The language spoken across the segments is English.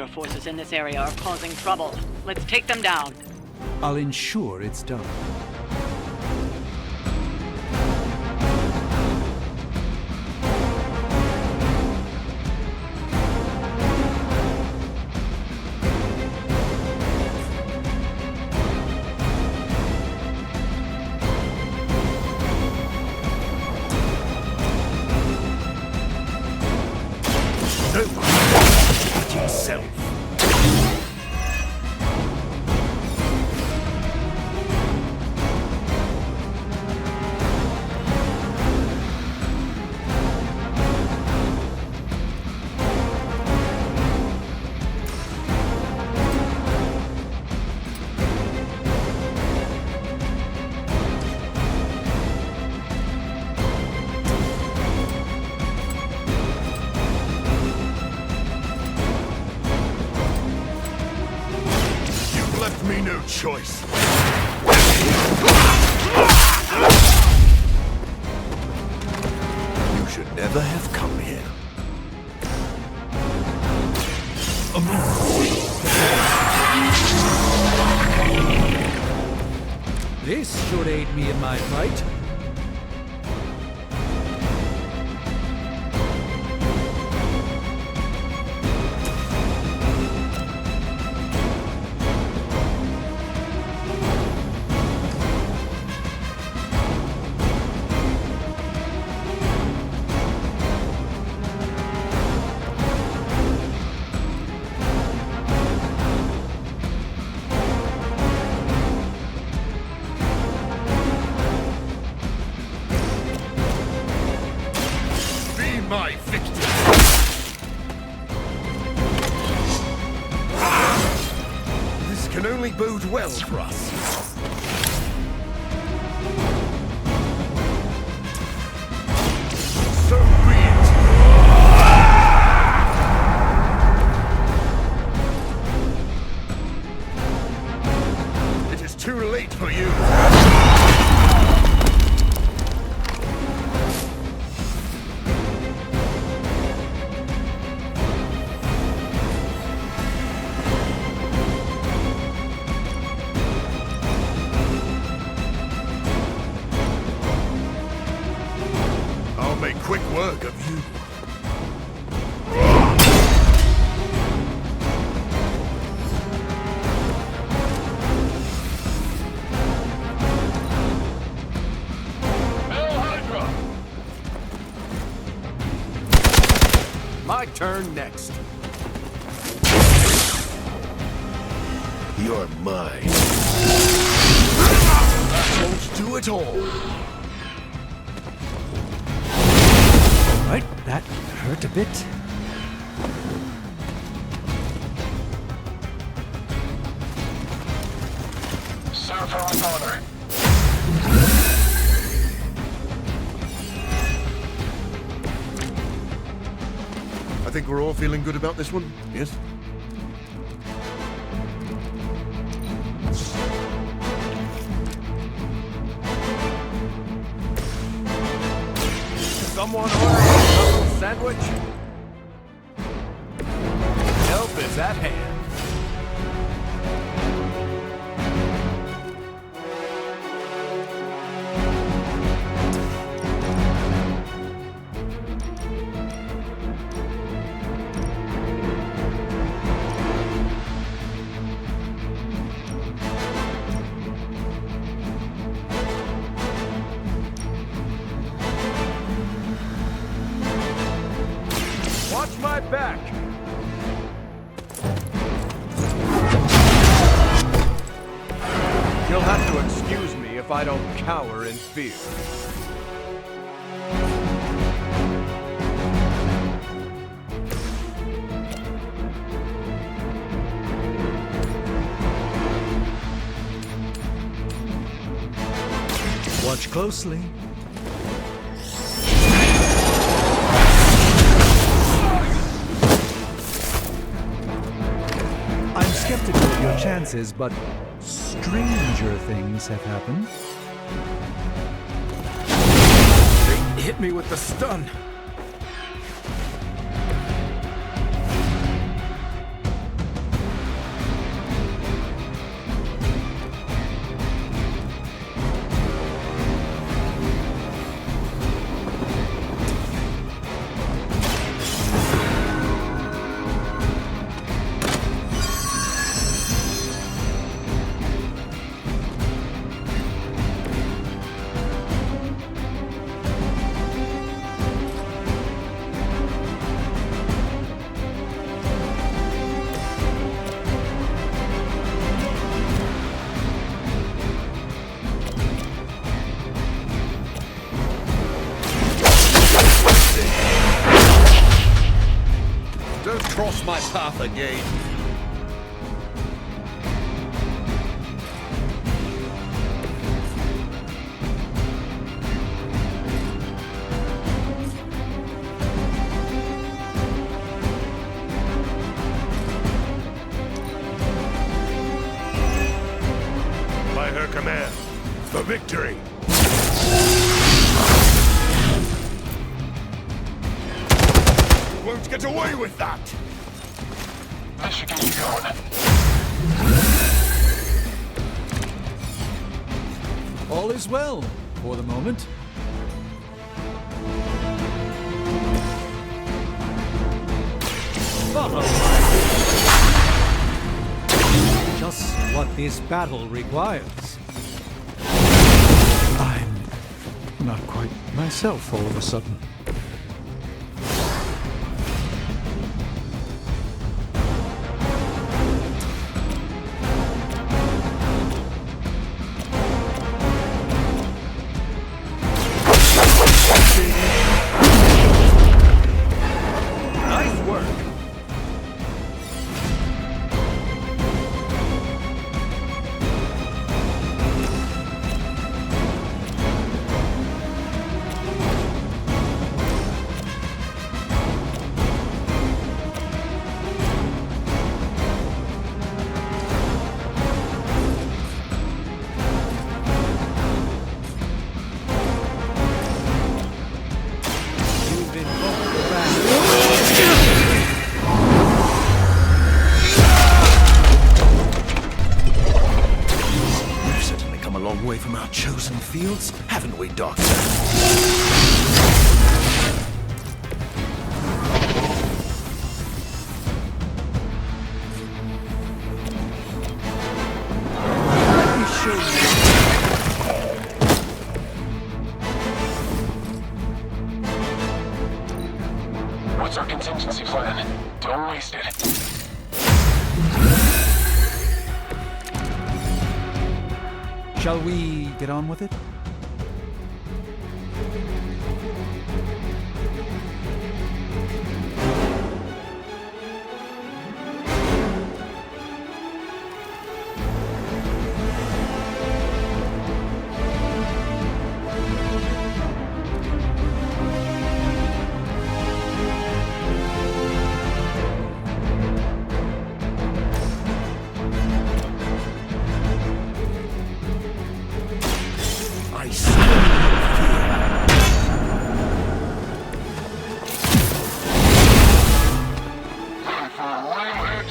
Hydra forces in this area are causing trouble. Let's take them down. I'll ensure it's done. Choice. You should never have come here. This should aid me in my fight. My victim. This can only bode well for us. So be it. It is too late for you. Make quick work of you. Hail Hydra! My turn next. You're mine. That won't do it all. Right, that hurt a bit. Sir, for an order. I think we're all feeling good about this one, yes? Someone order a knuckle sandwich? Help is at hand. Watch my back! You'll have to excuse me if I don't cower in fear. Watch closely. I'm skeptical of your chances, but stranger things have happened. They hit me with the stun. cross my path again. By her command, for victory! You won't get away with that! This should get you going. All is well, for the moment. Follow just what this battle requires. I'm not quite myself all of a sudden. Nice work. You've invoked the wrath. We've certainly come a long way from our chosen fields, haven't we, Doctor? Let me show you. What's our contingency plan? Don't waste it. Shall we get on with it? I smell Ready for a lame hit?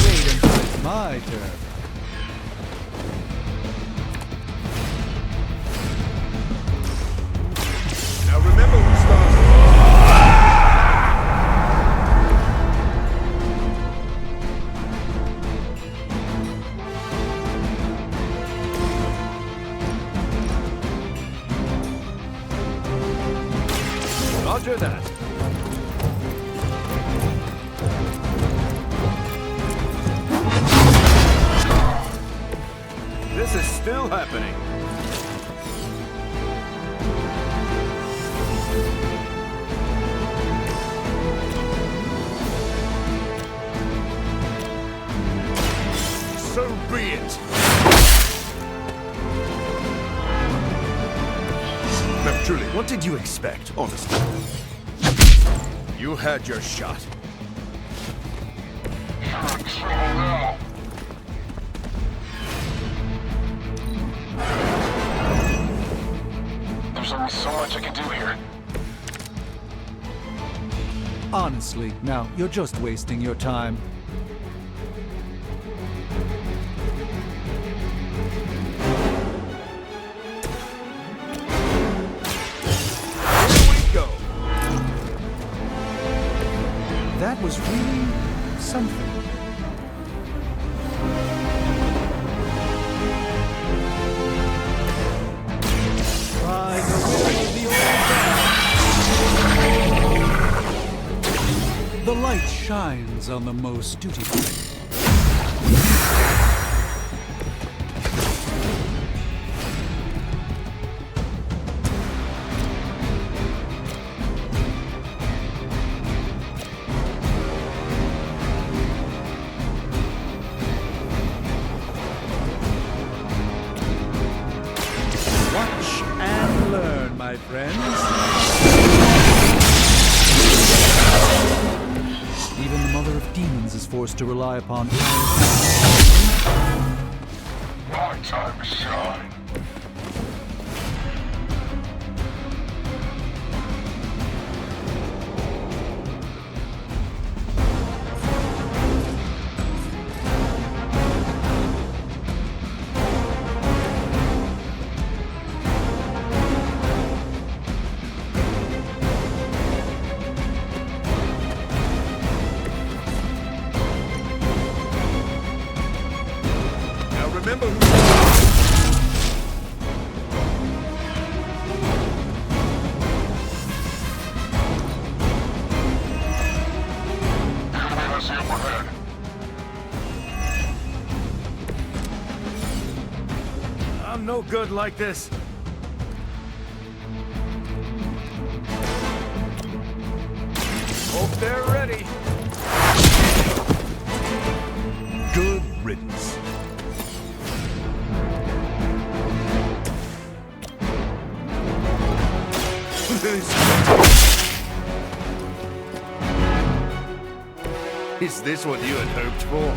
Wait until it's my turn. Now remember who started. Roger that. This is still happening. So be it. Now, truly, what did you expect, honestly? You had your shot. You're in trouble now. There's only so much I can do here. Honestly, now, you're just wasting your time. Here we go. That was really something. By the will of the old God. The light shines on the most dutiful. my friends. Even the mother of demons is forced to rely upon My time to shine. Now remember who... Enemy has the upper hand. I'm no good like this. Hope they're ready. Good riddance. Is this what you had hoped for?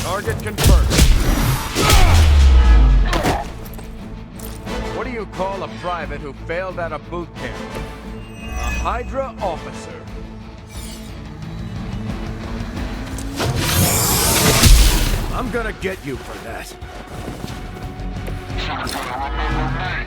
Target confirmed. What do you call a private who failed out of boot camp? A Hydra officer. I'm gonna get you for that. She's gonna remember me.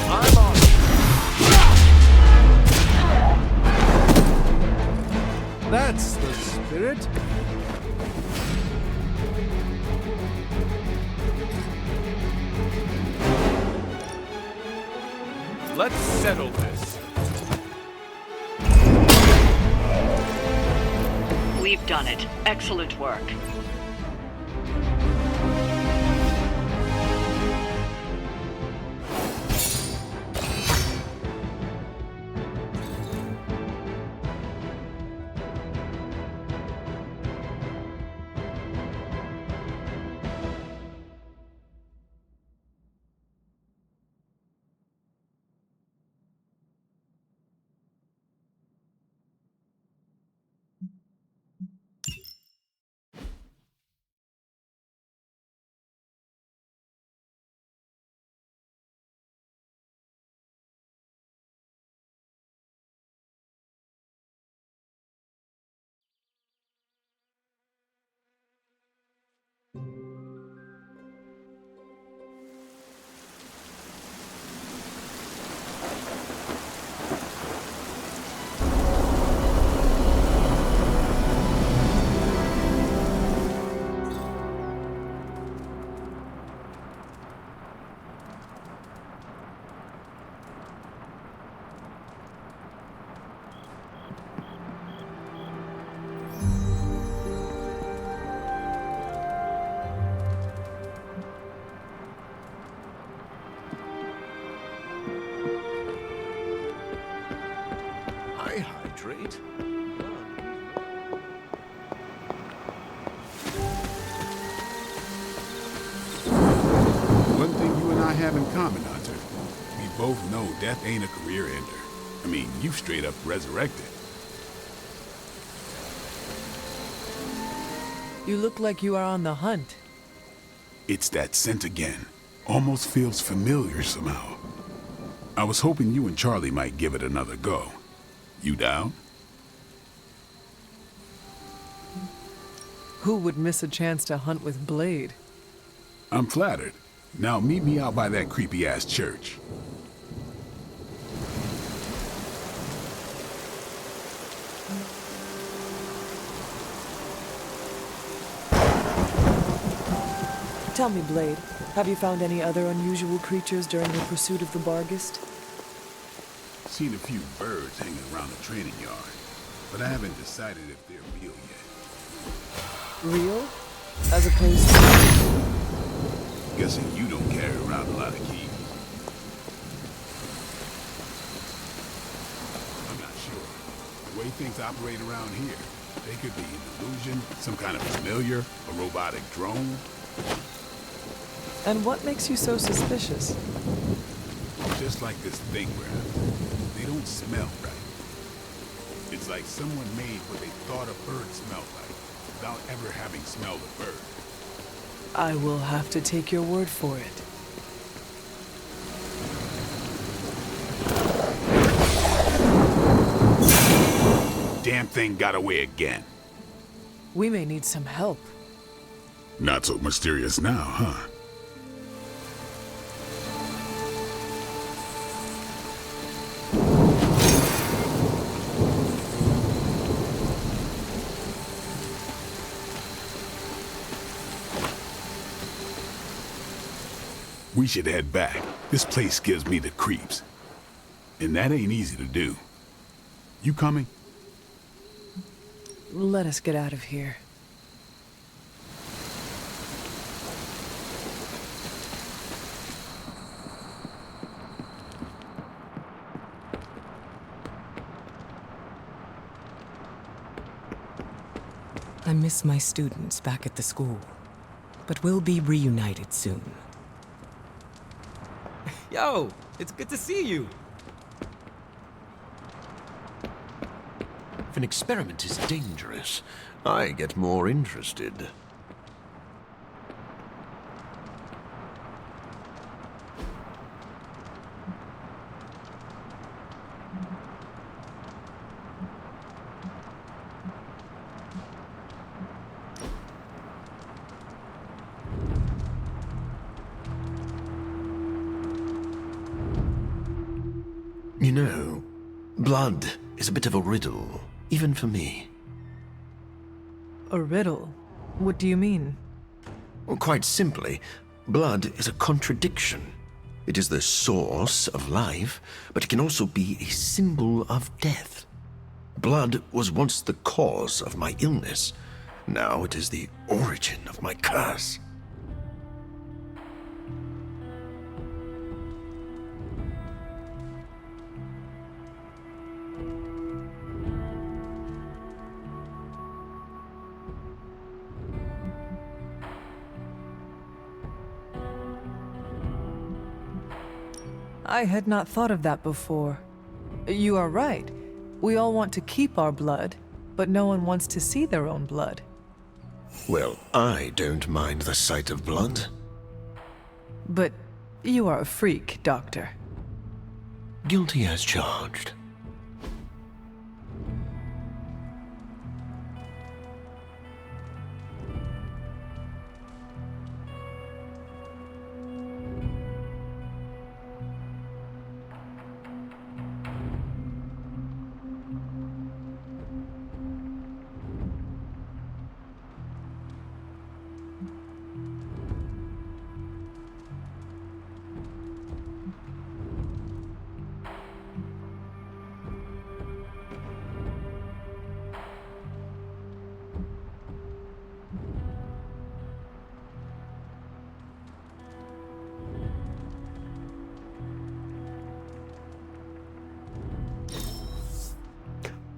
I'm on. That's the spirit. Let's settle this. We've done it. Excellent work. I hydrate. One thing you and I have in common, Hunter. We both know death ain't a career ender. I mean, you straight up resurrected. You look like you are on the hunt. It's that scent again. Almost feels familiar somehow. I was hoping you and Charlie might give it another go. You down? Who would miss a chance to hunt with Blade? I'm flattered. Now meet me out by that creepy-ass church. Tell me, Blade, have you found any other unusual creatures during your pursuit of the Barghest? Seen a few birds hanging around the training yard, but I haven't decided if they're real yet. Real? As opposed to... Guessing you don't carry around a lot of keys. I'm not sure. The way things operate around here, they could be an illusion, some kind of familiar, a robotic drone. And what makes you so suspicious? Just like this thing we're after. They don't smell right. It's like someone made what they thought a bird smelled like, without ever having smelled a bird. I will have to take your word for it. Damn thing got away again. We may need some help. Not so mysterious now, huh? We should head back. This place gives me the creeps. And that ain't easy to do. You coming? Let us get out of here. I miss my students back at the school, but we'll be reunited soon. Yo, it's good to see you. If an experiment is dangerous, I get more interested. You know, blood is a bit of a riddle, even for me. A riddle? What do you mean? Well, quite simply, blood is a contradiction. It is the source of life, but it can also be a symbol of death. Blood was once the cause of my illness. Now it is the origin of my curse. I had not thought of that before. You are right. We all want to keep our blood, but no one wants to see their own blood. Well, I don't mind the sight of blood. But you are a freak, Doctor. Guilty as charged.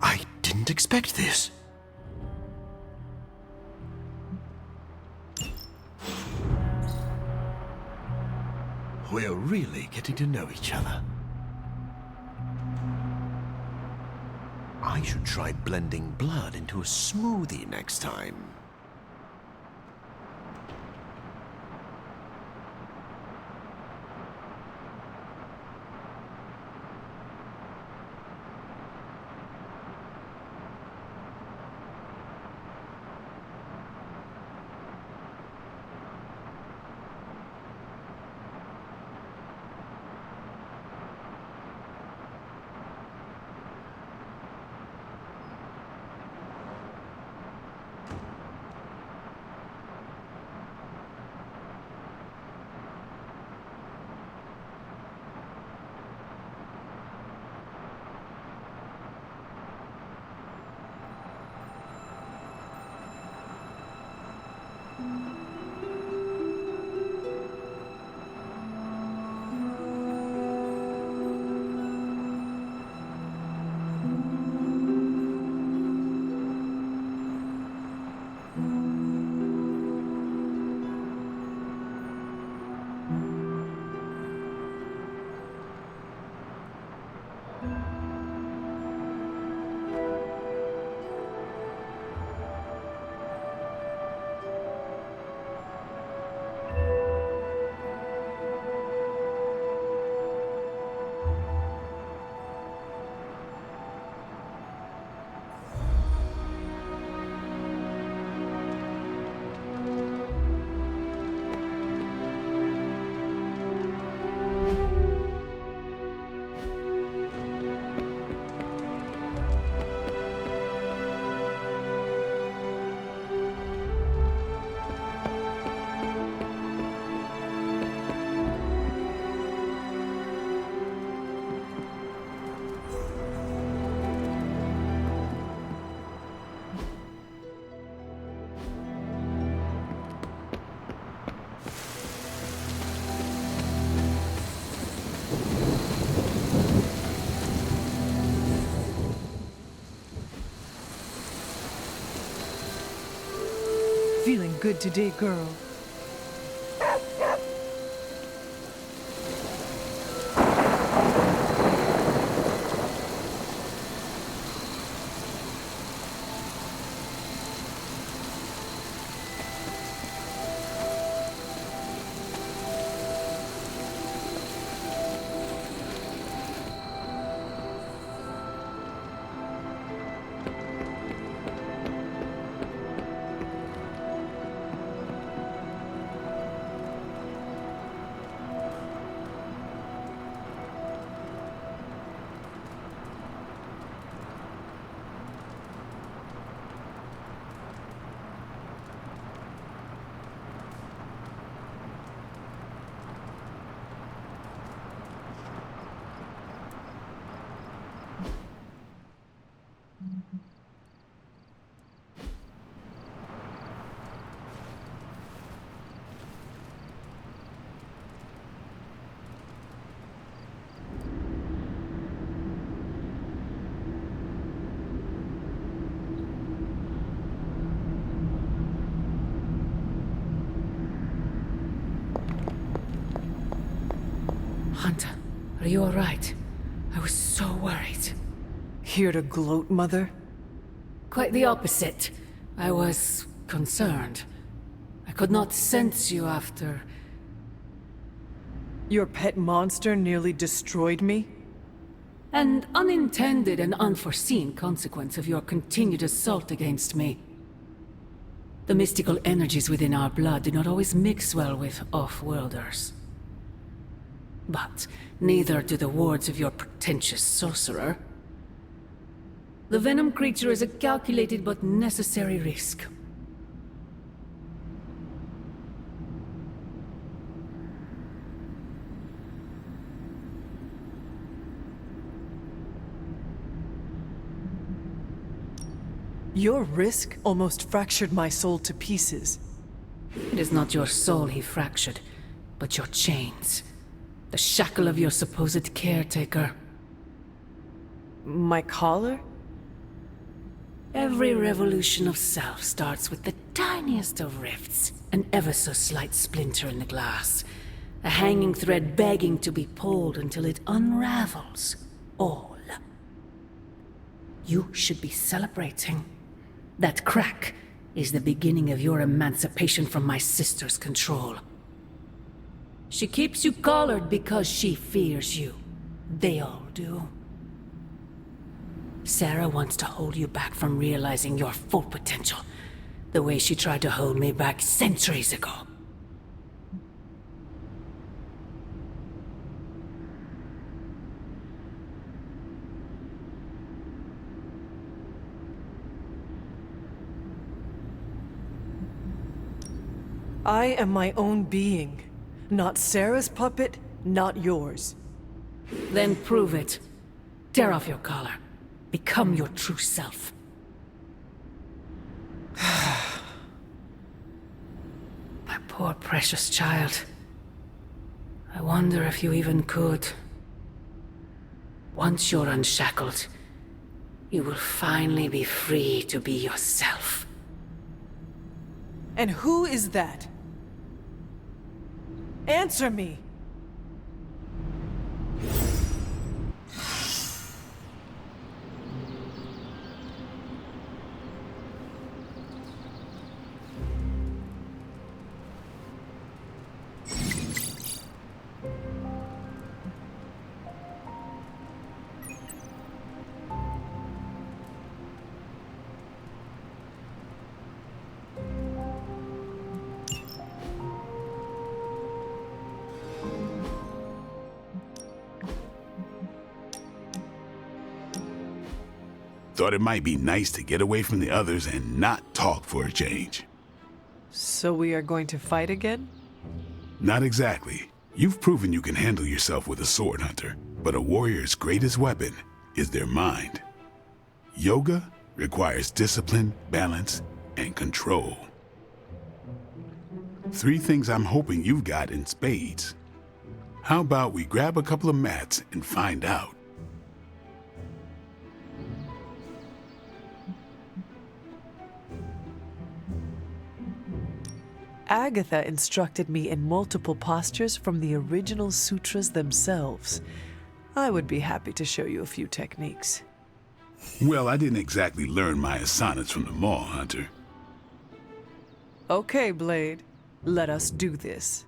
I didn't expect this. We're really getting to know each other. I should try blending blood into a smoothie next time. good today, girl. Hunter, are you alright? I was so worried. Here to gloat, Mother? Quite the opposite. I was concerned. I could not sense you after... Your pet monster nearly destroyed me? An unintended and unforeseen consequence of your continued assault against me. The mystical energies within our blood do not always mix well with off-worlders. But neither do the wards of your pretentious sorcerer. The venom creature is a calculated but necessary risk. Your risk almost fractured my soul to pieces. It is not your soul he fractured, but your chains. The shackle of your supposed caretaker. My collar? Every revolution of self starts with the tiniest of rifts. An ever so slight splinter in the glass. A hanging thread begging to be pulled until it unravels. All. You should be celebrating. That crack is the beginning of your emancipation from my sister's control. She keeps you collared because she fears you. They all do. Sarah wants to hold you back from realizing your full potential, the way she tried to hold me back centuries ago. I am my own being. Not Sarah's puppet, not yours. Then prove it. Tear off your collar. Become your true self. My poor precious child. I wonder if you even could. Once you're unshackled, you will finally be free to be yourself. And who is that? Answer me! Thought it might be nice to get away from the others and not talk for a change. So we are going to fight again? Not exactly. You've proven you can handle yourself with a sword, Hunter, but a warrior's greatest weapon is their mind. Yoga requires discipline, balance, and control. 3 things I'm hoping you've got in spades. How about we grab a couple of mats and find out? Agatha instructed me in multiple postures from the original sutras themselves. I would be happy to show you a few techniques. Well, I didn't exactly learn my asanas from the mall, Hunter. Okay, Blade. Let us do this.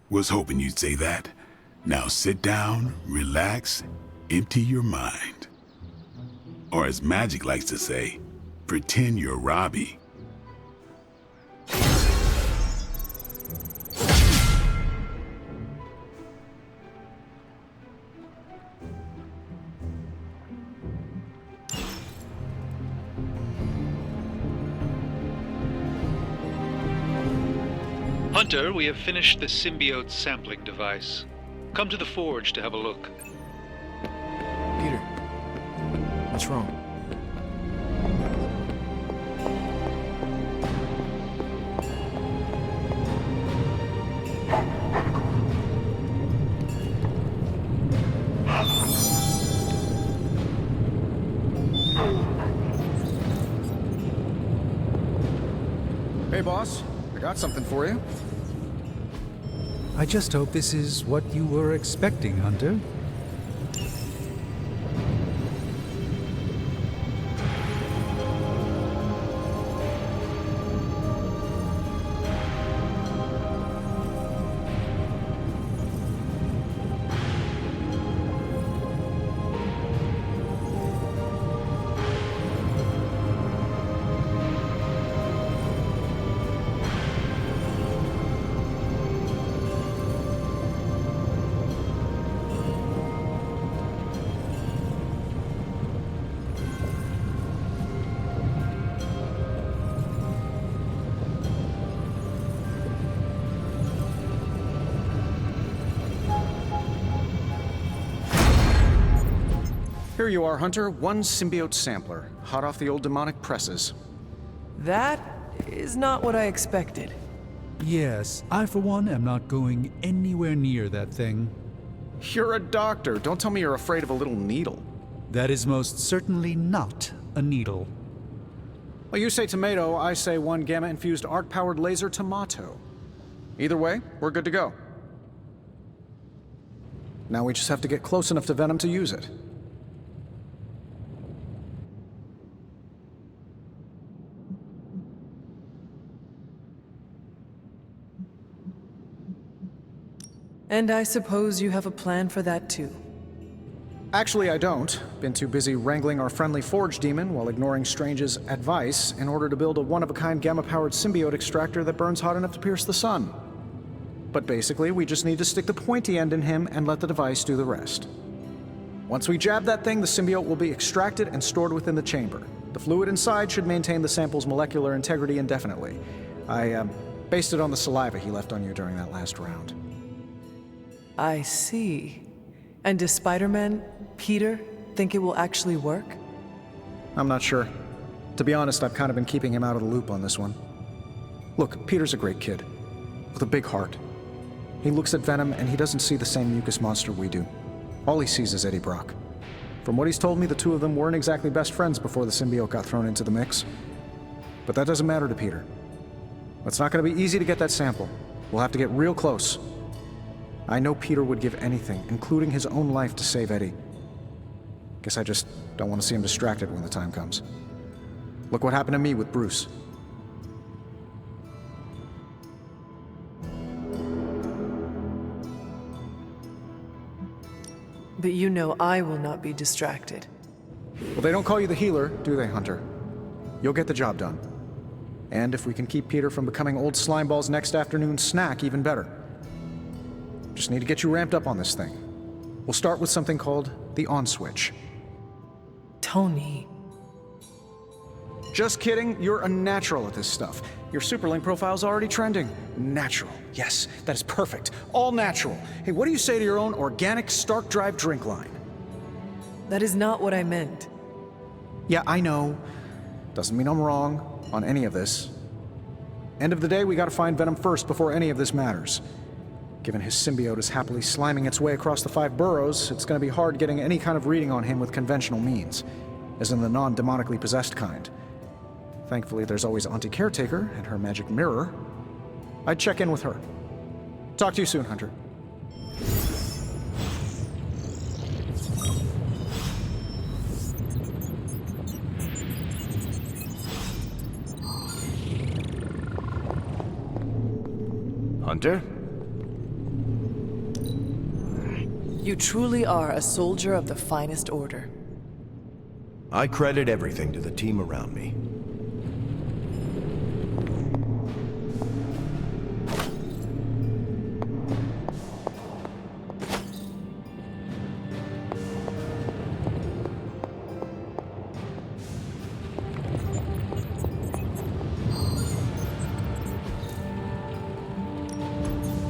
Was hoping you'd say that. Now sit down, relax, empty your mind. Or as Magic likes to say, pretend you're Robbie. Hunter, we have finished the symbiote sampling device. Come to the forge to have a look. Peter, what's wrong? Hey, boss. I got something for you. I just hope this is what you were expecting, Hunter. Here you are, Hunter. One symbiote sampler, hot off the old demonic presses. That is not what I expected. Yes, I for one am not going anywhere near that thing. You're a doctor. Don't tell me you're afraid of a little needle. That is most certainly not a needle. Well, you say tomato, I say one gamma-infused arc-powered laser tomato. Either way, we're good to go. Now we just have to get close enough to Venom to use it. And I suppose you have a plan for that too. Actually, I don't. Been too busy wrangling our friendly Forge demon while ignoring Strange's advice in order to build a one-of-a-kind gamma-powered symbiote extractor that burns hot enough to pierce the sun. But basically, we just need to stick the pointy end in him and let the device do the rest. Once we jab that thing, the symbiote will be extracted and stored within the chamber. The fluid inside should maintain the sample's molecular integrity indefinitely. I based it on the saliva he left on you during that last round. I see. And does Spider-Man, Peter, think it will actually work? I'm not sure. To be honest, I've kind of been keeping him out of the loop on this one. Look, Peter's a great kid, with a big heart. He looks at Venom and he doesn't see the same mucus monster we do. All he sees is Eddie Brock. From what he's told me, the two of them weren't exactly best friends before the symbiote got thrown into the mix. But that doesn't matter to Peter. It's not going to be easy to get that sample. We'll have to get real close. I know Peter would give anything, including his own life, to save Eddie. Guess I just don't want to see him distracted when the time comes. Look what happened to me with Bruce. But you know I will not be distracted. Well, they don't call you the healer, do they, Hunter? You'll get the job done. And if we can keep Peter from becoming old Slimeball's next afternoon snack, even better. Just need to get you ramped up on this thing. We'll start with something called the on switch. Tony. Just kidding, you're a natural at this stuff. Your Superlink profile's already trending. Natural. Yes, that is perfect. All natural. Hey, what do you say to your own organic Stark Drive drink line? That is not what I meant. Yeah, I know. Doesn't mean I'm wrong on any of this. End of the day, we gotta find Venom first before any of this matters. Given his symbiote is happily sliming its way across the 5 boroughs, it's gonna be hard getting any kind of reading on him with conventional means, as in the non-demonically possessed kind. Thankfully, there's always Auntie Caretaker and her magic mirror. I'd check in with her. Talk to you soon, Hunter. Hunter? You truly are a soldier of the finest order. I credit everything to the team around me.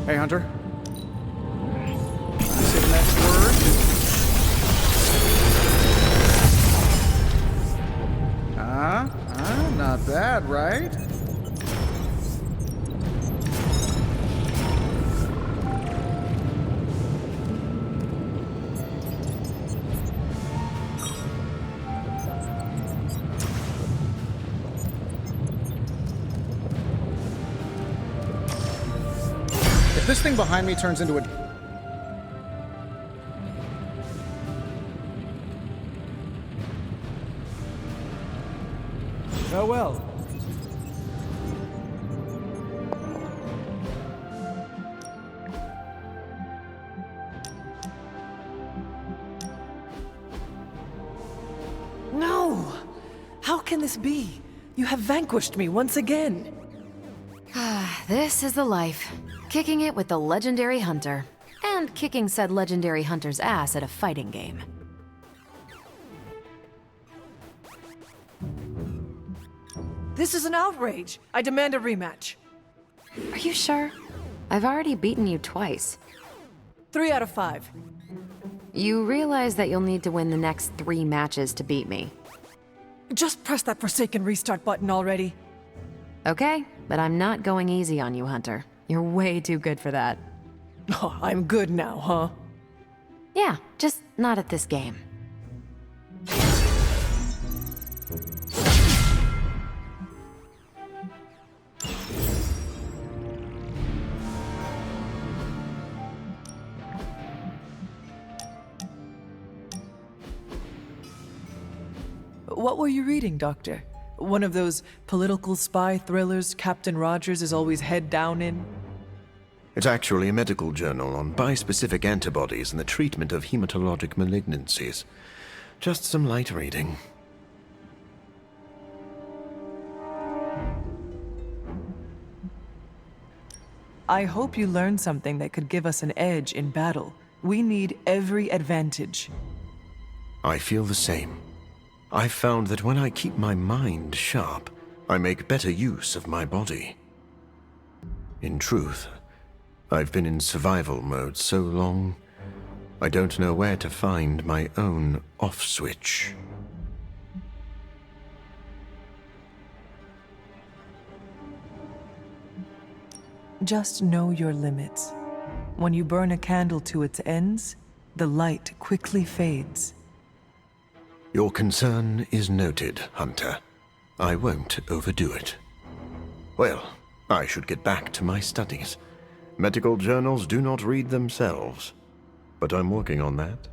Hey, Hunter. Say the next word. Not bad, right? If this thing behind me turns into a... Farewell. No! How can this be? You have vanquished me once again. This is the life. Kicking it with the legendary hunter. And kicking said legendary hunter's ass at a fighting game. This is an outrage. I demand a rematch. Are you sure? I've already beaten you twice. 3 out of 5. You realize that you'll need to win the next 3 matches to beat me. Just press that forsaken restart button already. Okay, but I'm not going easy on you, Hunter. You're way too good for that. Oh, I'm good now, huh? Yeah, just not at this game. What were you reading, Doctor? One of those political spy thrillers Captain Rogers is always head down in? It's actually a medical journal on bispecific antibodies and the treatment of hematologic malignancies. Just some light reading. I hope you learned something that could give us an edge in battle. We need every advantage. I feel the same. I've found that when I keep my mind sharp, I make better use of my body. In truth, I've been in survival mode so long, I don't know where to find my own off switch. Just know your limits. When you burn a candle to its ends, the light quickly fades. Your concern is noted, Hunter. I won't overdo it. Well, I should get back to my studies. Medical journals do not read themselves, but I'm working on that.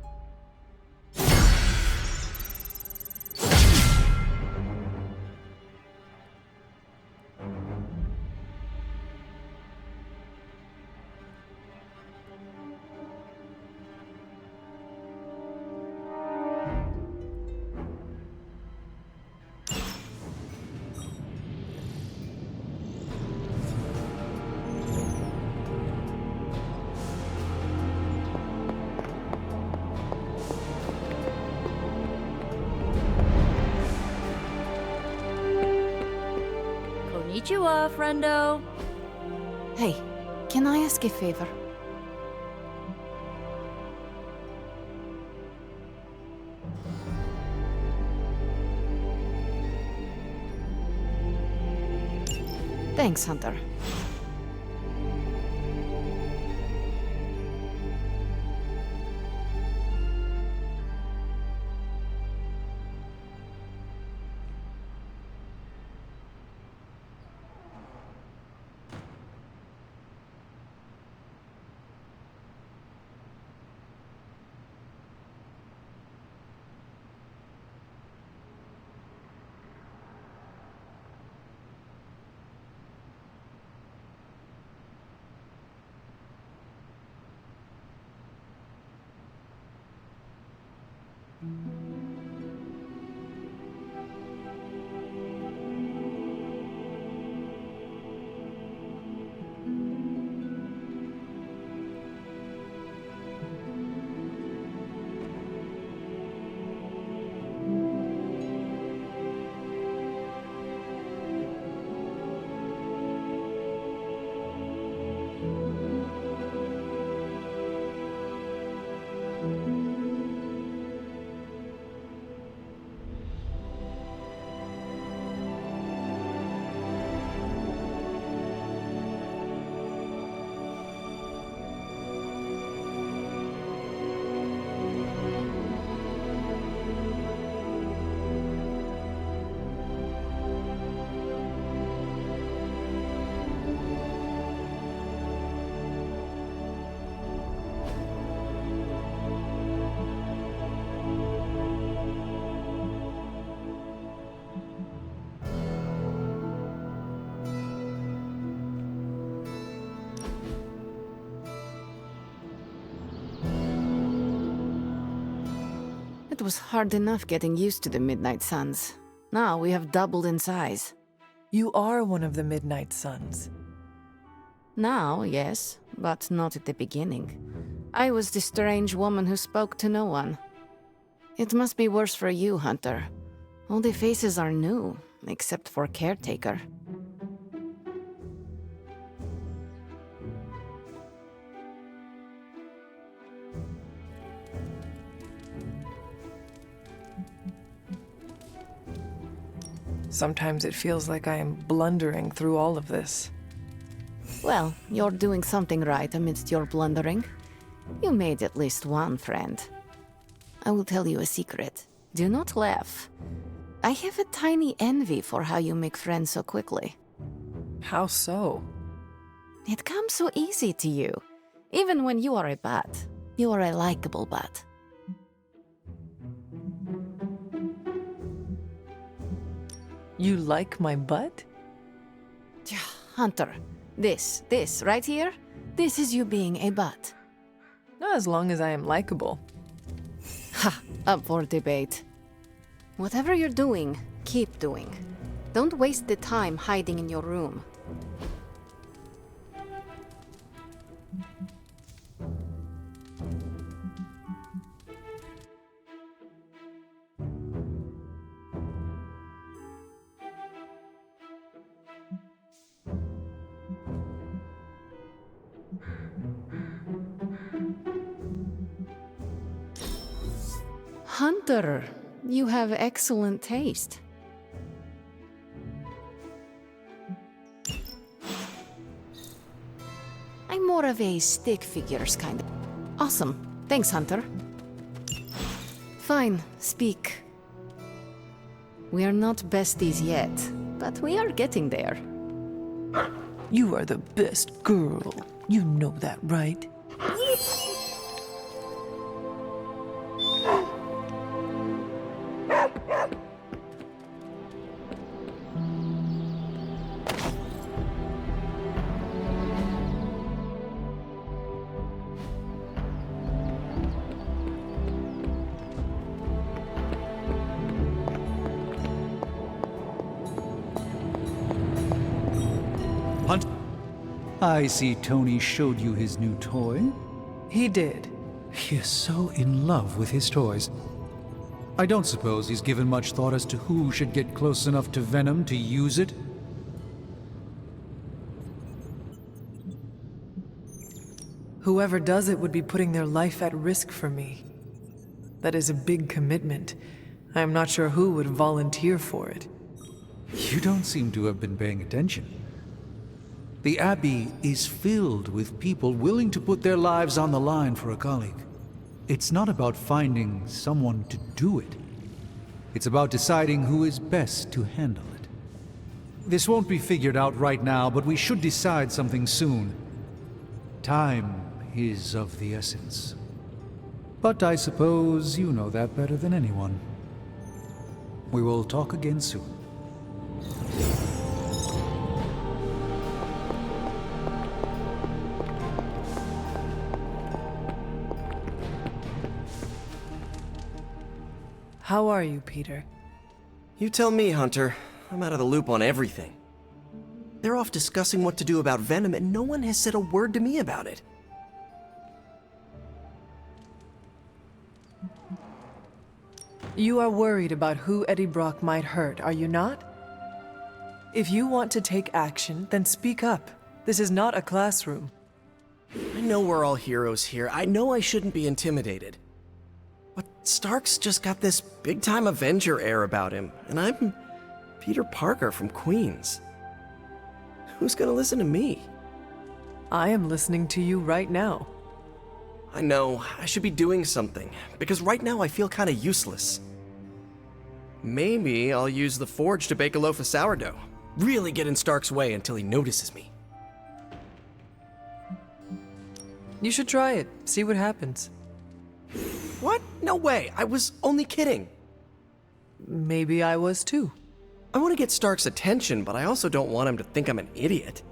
Konnichiwa, friendo. Hey, can I ask a favor? Thanks, Hunter. It was hard enough getting used to the Midnight Suns. Now we have doubled in size. You are one of the Midnight Suns. Now, yes, but not at the beginning. I was the strange woman who spoke to no one. It must be worse for you, Hunter. All the faces are new, except for Caretaker. Sometimes it feels like I am blundering through all of this. Well, you're doing something right amidst your blundering. You made at least one friend. I will tell you a secret. Do not laugh. I have a tiny envy for how you make friends so quickly. How so? It comes so easy to you. Even when you are a bat. You are a likable bat. You like my butt? Hunter, this right here, this is you being a bat. Not as long as I am likable. Ha! Up for debate. Whatever you're doing, keep doing. Don't waste the time hiding in your room. Hunter, you have excellent taste. I'm more of a stick figures kind of. Awesome. Thanks, Hunter. Fine, speak. We are not besties yet, but we are getting there. You are the best girl. You know that, right? I see Tony showed you his new toy. He did. He is so in love with his toys. I don't suppose he's given much thought as to who should get close enough to Venom to use it. Whoever does it would be putting their life at risk for me. That is a big commitment. I am not sure who would volunteer for it. You don't seem to have been paying attention. The Abbey is filled with people willing to put their lives on the line for a colleague. It's not about finding someone to do it. It's about deciding who is best to handle it. This won't be figured out right now, but we should decide something soon. Time is of the essence. But I suppose you know that better than anyone. We will talk again soon. How are you, Peter? You tell me, Hunter. I'm out of the loop on everything. They're off discussing what to do about Venom, and no one has said a word to me about it. You are worried about who Eddie Brock might hurt, are you not? If you want to take action, then speak up. This is not a classroom. I know we're all heroes here. I know I shouldn't be intimidated. But Stark's just got this big-time Avenger air about him, and I'm Peter Parker from Queens. Who's gonna listen to me? I am listening to you right now. I know, I should be doing something, because right now I feel kinda useless. Maybe I'll use the forge to bake a loaf of sourdough. Really get in Stark's way until he notices me. You should try it, see what happens. What? No way, I was only kidding. Maybe I was too. I want to get Stark's attention, but I also don't want him to think I'm an idiot.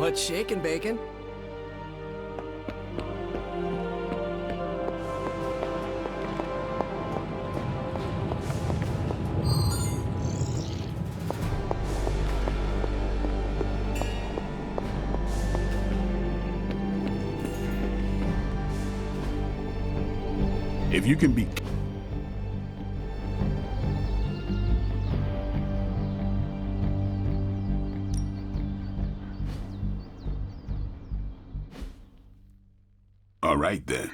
What's shaking, Bacon? If you can be... All right, then.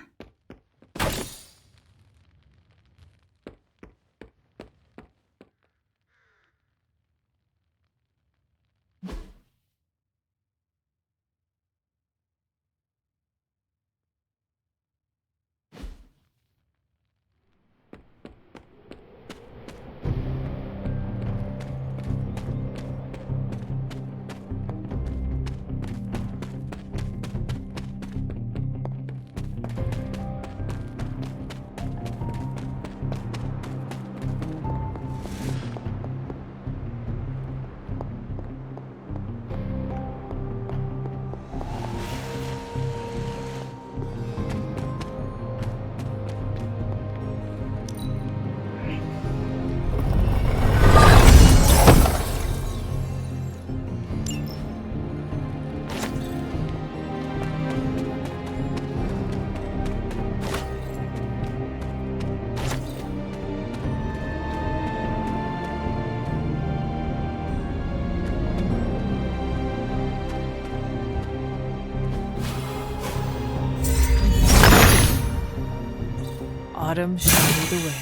Autumn showed the way.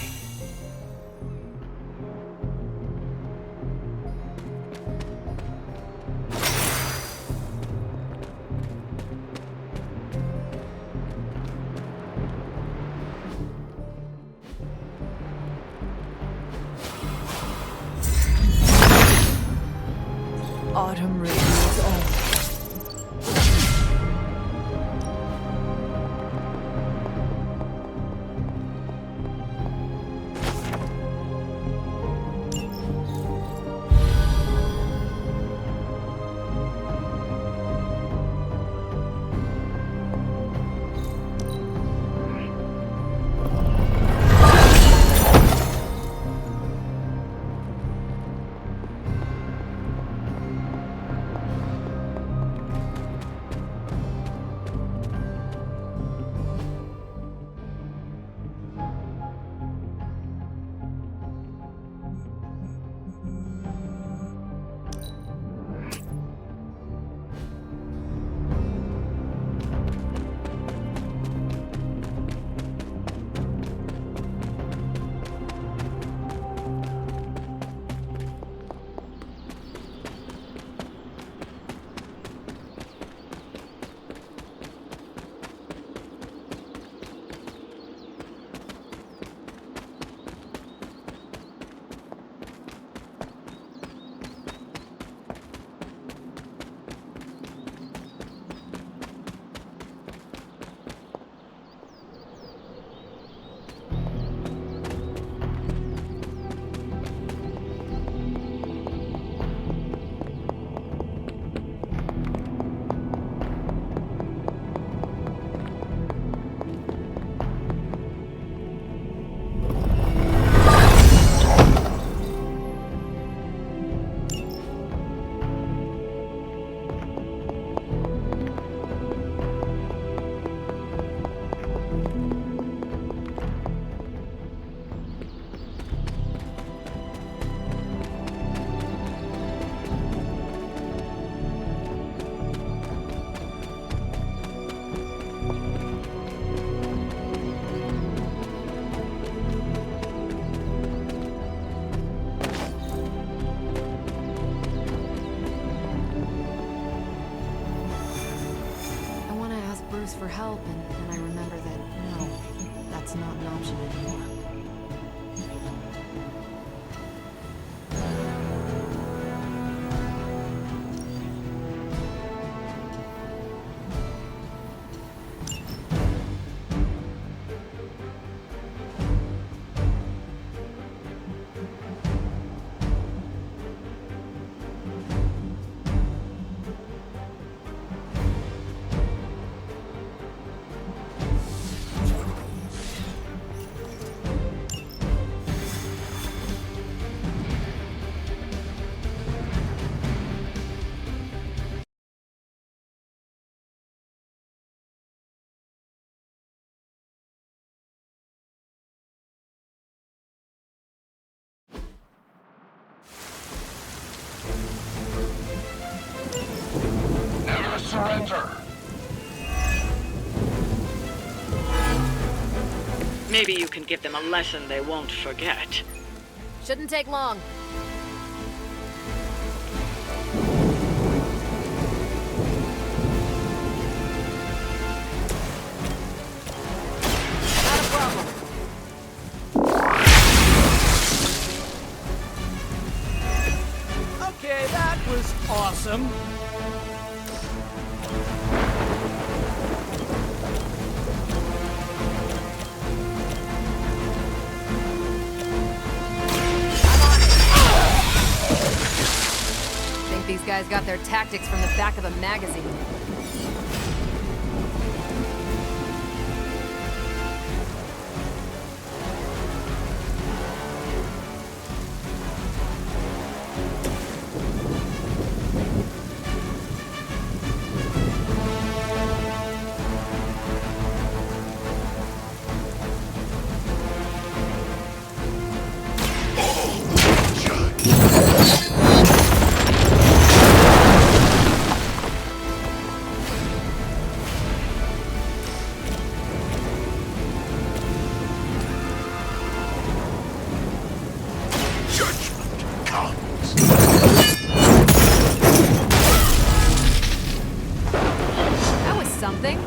Autumn radiates all. For help, and then I remember that, no, that's not an option anymore. Never surrender. Maybe you can give them a lesson they won't forget. Shouldn't take long. Not a problem. Okay, that was awesome. Think these guys got their tactics from the back of a magazine. That was something.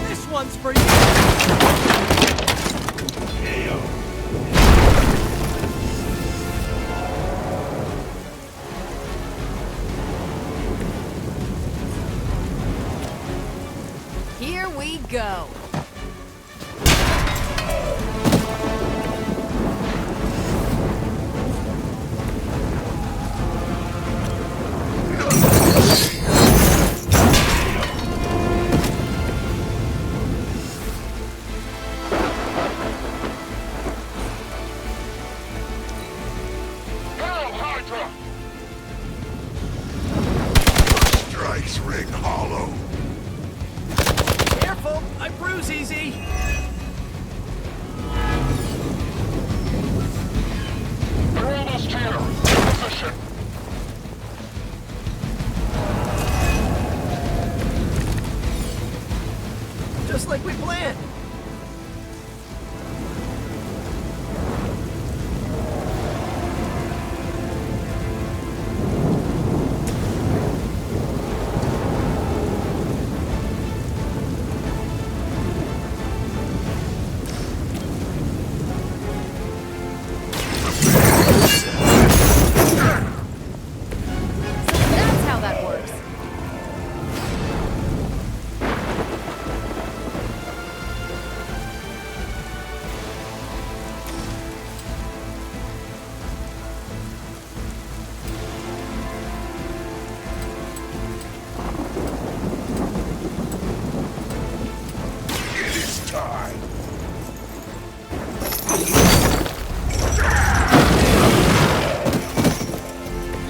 This one's for you. Here we go. Hail Hydra! Strikes ring hollow. Careful, I bruise easy. They're almost here. Position. Just like we planned. That's how that works. It is time.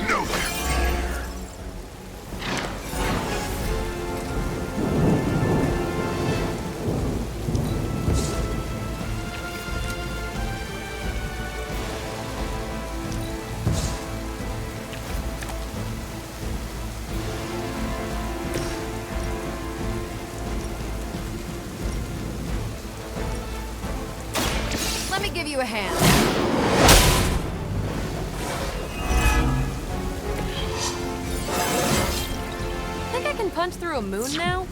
No fear. Let me give you a hand. Think I can punch through a moon now?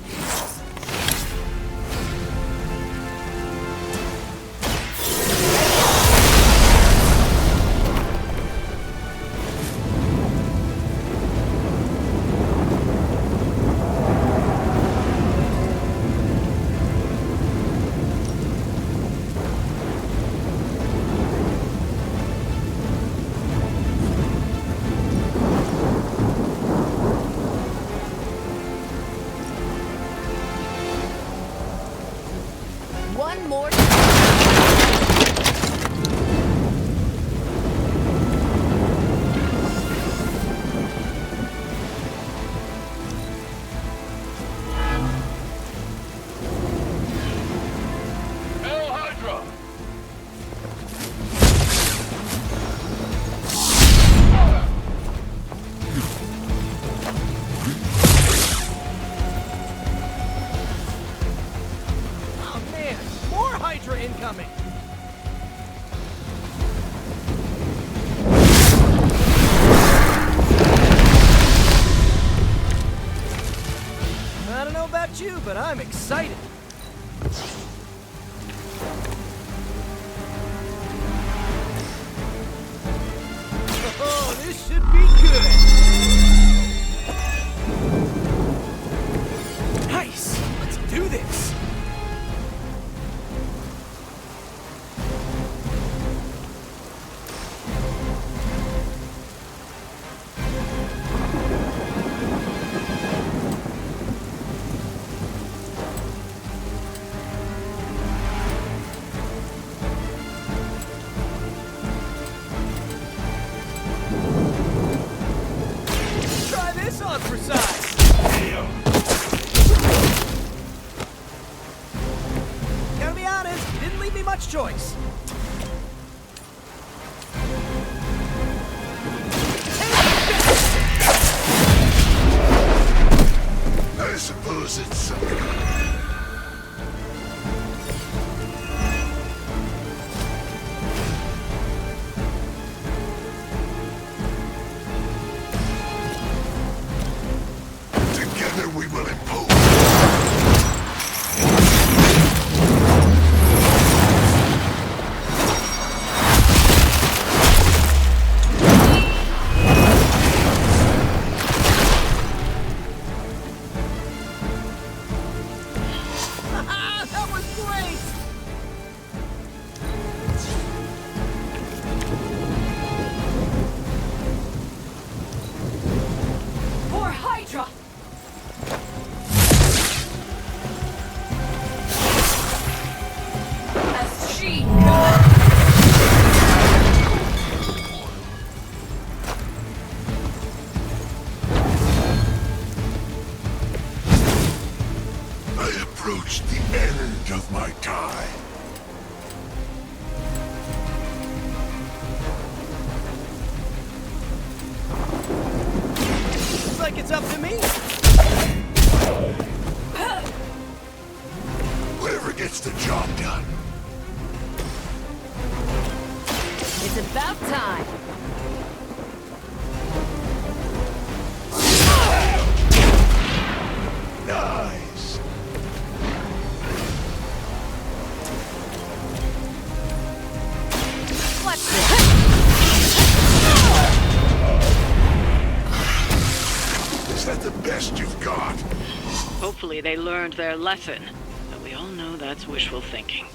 First choice. I suppose it's... Together we will impose. That was great! For Hydra! As she I approach the end of my time. Looks like it's up to me. Whoever gets the job done. It's about time. Nice. Watch this. Is that the best you've got? Hopefully they learned their lesson, but we all know that's wishful thinking.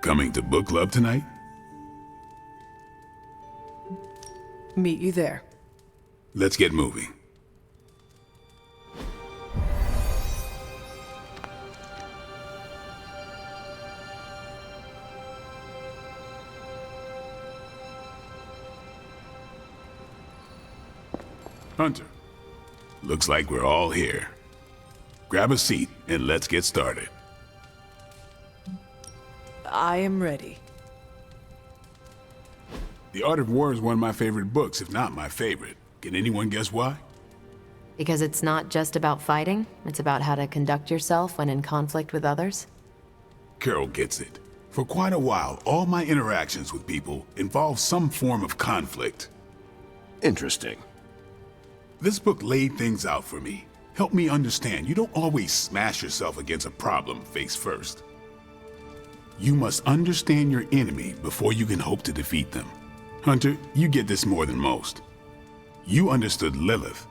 Coming to book club tonight? Meet you there. Let's get moving. Hunter, looks like we're all here. Grab a seat and let's get started. I am ready. The Art of War is one of my favorite books, if not my favorite. Can anyone guess why? Because it's not just about fighting, it's about how to conduct yourself when in conflict with others? Carol gets it. For quite a while, all my interactions with people involve some form of conflict. Interesting. This book laid things out for me. Helped me understand you don't always smash yourself against a problem face first. You must understand your enemy before you can hope to defeat them. Hunter, you get this more than most. You understood Lilith,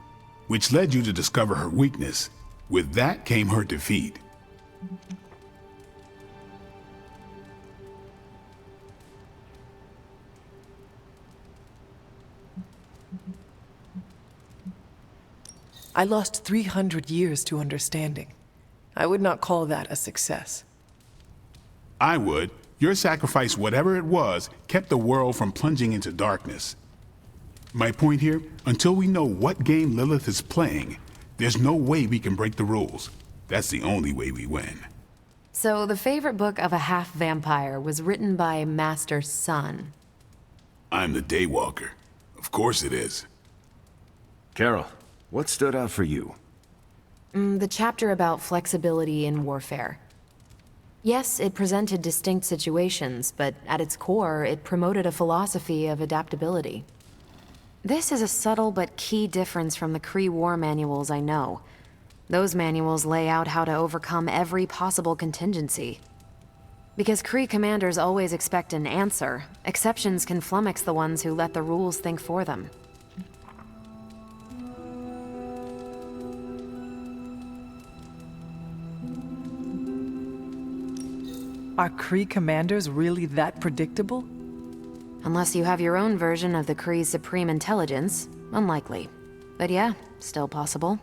which led you to discover her weakness. With that came her defeat. I lost 300 years to understanding. I would not call that a success. I would. Your sacrifice, whatever it was, kept the world from plunging into darkness. My point here, until we know what game Lilith is playing, there's no way we can break the rules. That's the only way we win. So the favorite book of a half-vampire was written by Master's son. I'm the Daywalker. Of course it is. Carol, what stood out for you? The chapter about flexibility in warfare. Yes, it presented distinct situations, but at its core, it promoted a philosophy of adaptability. This is a subtle but key difference from the Kree war manuals I know. Those manuals lay out how to overcome every possible contingency. Because Kree commanders always expect an answer, exceptions can flummox the ones who let the rules think for them. Are Kree commanders really that predictable? Unless you have your own version of the Kree's supreme intelligence, unlikely. But yeah, still possible.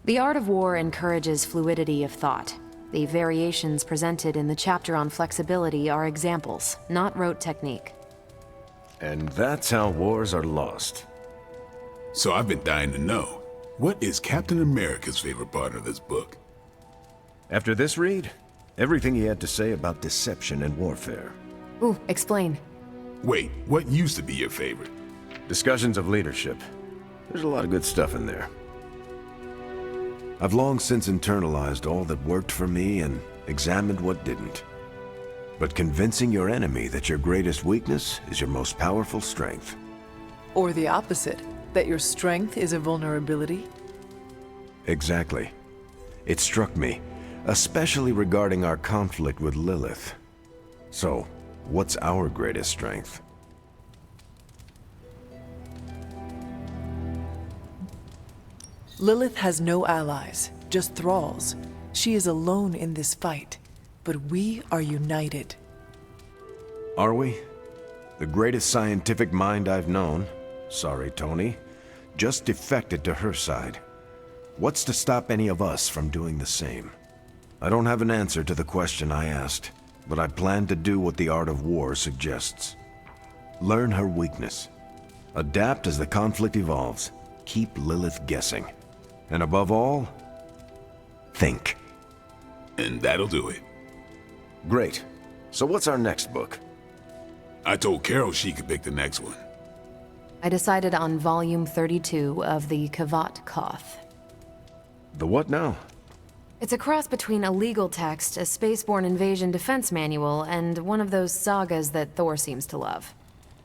The art of war encourages fluidity of thought. The variations presented in the chapter on flexibility are examples, not rote technique. And that's how wars are lost. So I've been dying to know, what is Captain America's favorite part of this book? After this read, everything he had to say about deception and warfare. Ooh, explain. Wait, what used to be your favorite? Discussions of leadership. There's a lot of good stuff in there. I've long since internalized all that worked for me and examined what didn't. But convincing your enemy that your greatest weakness is your most powerful strength. Or the opposite, that your strength is a vulnerability? Exactly. It struck me, especially regarding our conflict with Lilith. So, what's our greatest strength? Lilith has no allies, just thralls. She is alone in this fight, but we are united. Are we? The greatest scientific mind I've known, sorry Tony, just defected to her side. What's to stop any of us from doing the same? I don't have an answer to the question I asked, but I plan to do what the art of war suggests. Learn her weakness. Adapt as the conflict evolves. Keep Lilith guessing. And above all, think. And that'll do it. Great. So what's our next book? I told Carol she could pick the next one. I decided on volume 32 of the Kavat Koth. The what now? It's a cross between a legal text, a spaceborne invasion defense manual, and one of those sagas that Thor seems to love.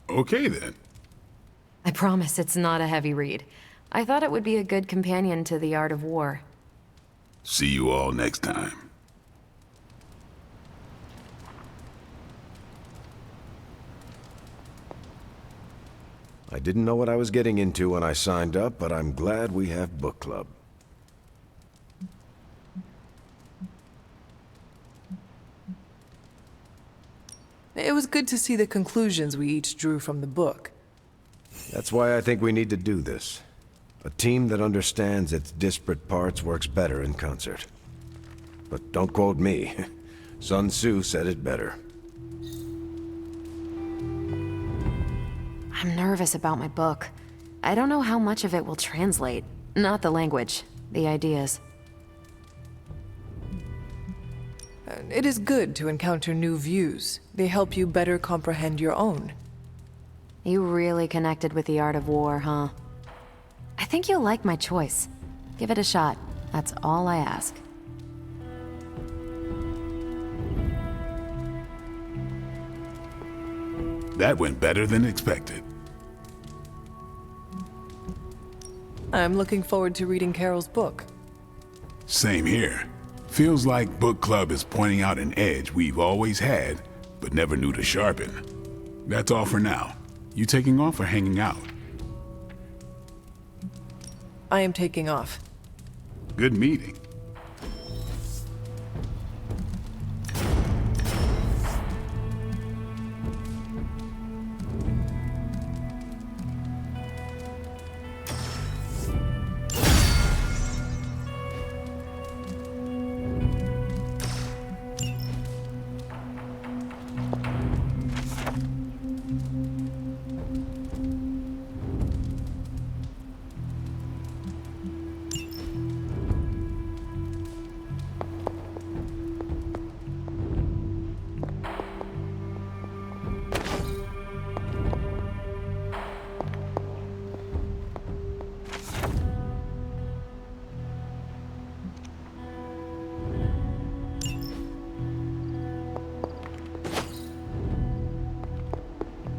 Okay then. I promise it's not a heavy read. I thought it would be a good companion to The Art of War. See you all next time. I didn't know what I was getting into when I signed up, but I'm glad we have book club. It was good to see the conclusions we each drew from the book. That's why I think we need to do this. A team that understands its disparate parts works better in concert. But don't quote me. Sun Tzu said it better. I'm nervous about my book. I don't know how much of it will translate. Not the language, the ideas. It is good to encounter new views. They help you better comprehend your own. You really connected with The Art of War, huh? I think you'll like my choice. Give it a shot. That's all I ask. That went better than expected. I'm looking forward to reading Carol's book. Same here. Feels like book club is pointing out an edge we've always had, but never knew to sharpen. That's all for now. You taking off or hanging out? I am taking off. Good meeting.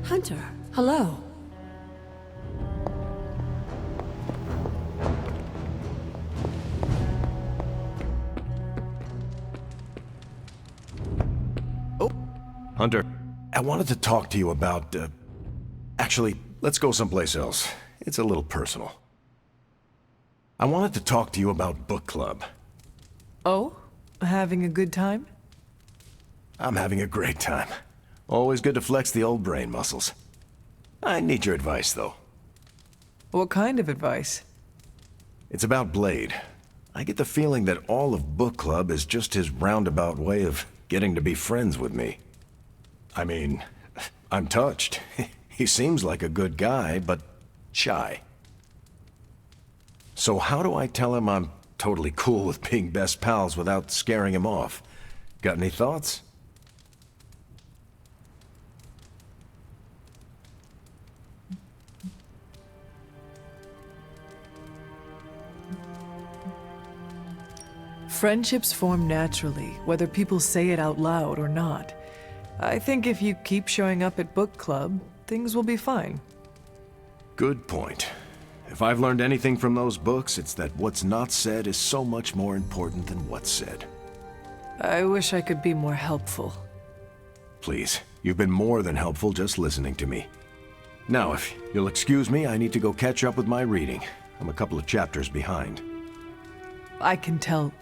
Hunter, hello. Hunter, I wanted to talk to you about, actually, let's go someplace else. It's a little personal. I wanted to talk to you about book club. Oh? Having a good time? I'm having a great time. Always good to flex the old brain muscles. I need your advice, though. What kind of advice? It's about Blade. I get the feeling that all of book club is just his roundabout way of getting to be friends with me. I mean, I'm touched. He seems like a good guy, but shy. So how do I tell him I'm totally cool with being best pals without scaring him off? Got any thoughts? Friendships form naturally, whether people say it out loud or not. I think if you keep showing up at book club, things will be fine. Good point. If I've learned anything from those books, it's that what's not said is so much more important than what's said. I wish I could be more helpful. Please, you've been more than helpful just listening to me. Now, if you'll excuse me, I need to go catch up with my reading. I'm a couple of chapters behind. I can tell.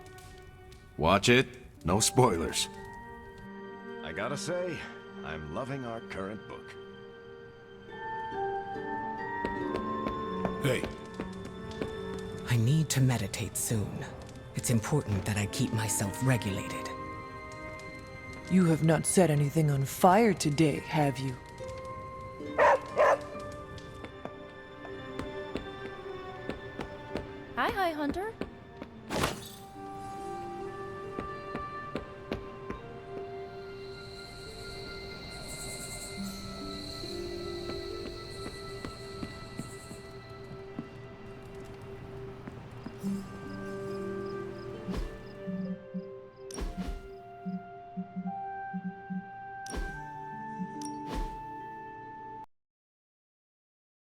Watch it. No spoilers. I gotta say, I'm loving our current book. Hey. I need to meditate soon. It's important that I keep myself regulated. You have not set anything on fire today, have you? Hi, Hunter.